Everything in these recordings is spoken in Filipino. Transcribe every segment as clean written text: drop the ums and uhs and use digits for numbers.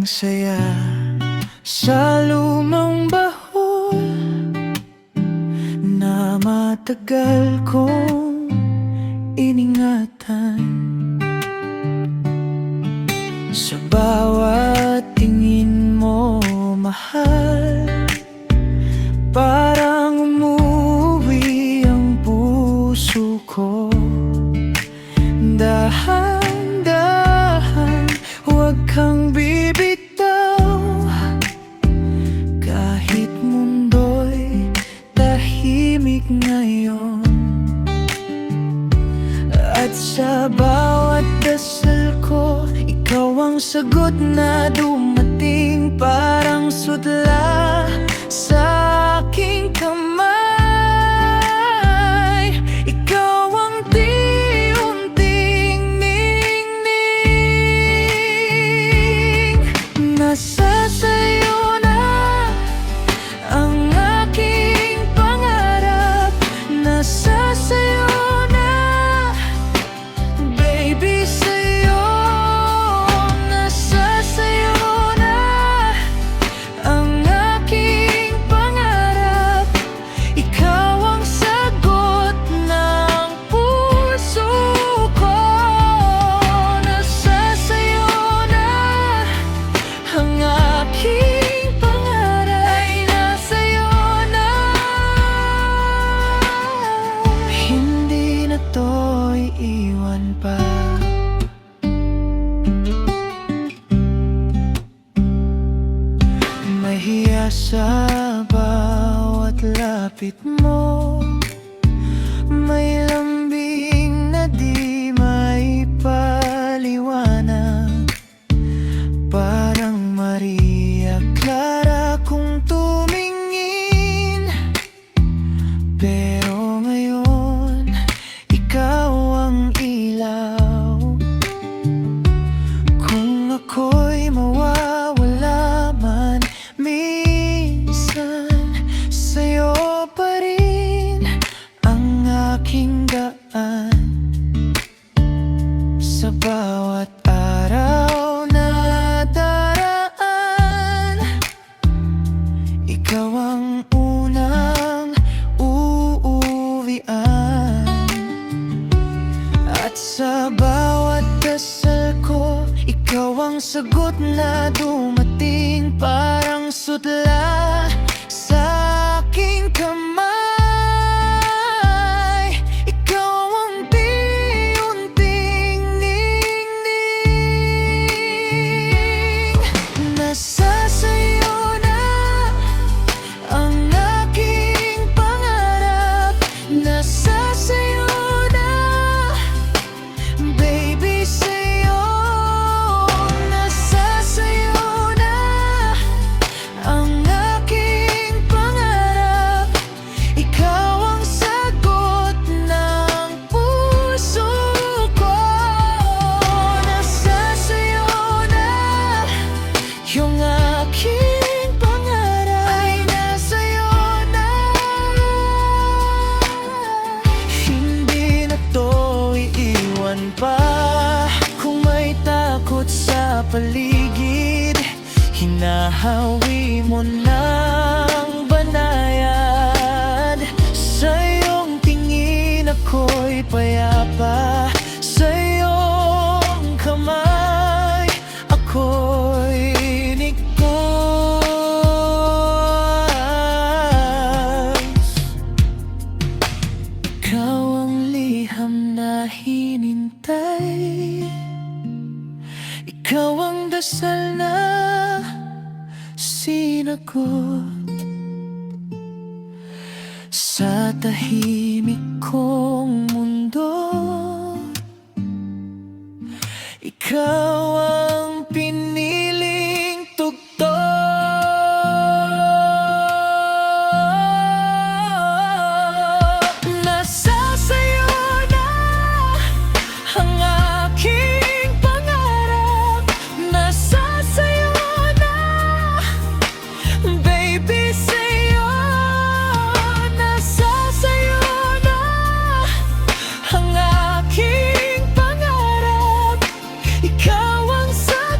ang saya sa lumang bahol na matagal kong iningatan. Sa bawat tingin mo, mahal, parang umuwi ang puso ko. Dahan-dahan, huwag kang bibitaw, kahit mundo'y tahimik ngayon. At sa bawat dasal ko, ikaw ang sagot na dumating, parang sudla sa aking kamay. Ikaw ang unti-unting ningning. Nasa sayo na ang aking pangarap. Nasa sayo na, baby, sayo. Nasa sayo na ang aking pangarap. Ikaw ang sagot ng puso ko. Nasa sayo na ang aking pangarap. Ay, nasa'yo na. Hindi na to iiwan pa. Mahiya sa bawat lapit mo, may lambing na di maipaliwanag. Parang Maria Clara kung tumingin, pero ngayon ikaw ang ilaw. Kung ako'y mawawala man minsan, sa'yo pa rin ang aking daan. Sa bawat araw na daraan, ikaw ang unang uuwian. At sa bawat dasal ko, ikaw ang sagot na dumating, parang sudla sa aking kamay. Ikaw ang unti-unting ningning. Nasa sayo na ang aking pangarap. Nasa sayo na, baby, sayo. Nasa sayo na ang aking pangarap. Ikaw ang sagot ng puso ko. Nasa sayo na yung aking pangarap. Ay, nasa'yo na. Hindi na to iiwan pa. Kung may takot sa paligid, hinahawi mo ng banayad. Sa iyong tingin ako'y payapa, sa iyong kamay ako'y ligtas. Ikaw ang liham na hinintay, ikaw ang dasal na sinagot. Sa tahimik kong mundo, ikaw ang piniling tugtog. Nasa sayo na ang aking pangarap. Nasa sayo na, baby, sayo. Nasa sayo na ang aking pangarap. Ikaw ang sagot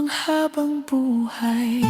habang buhay.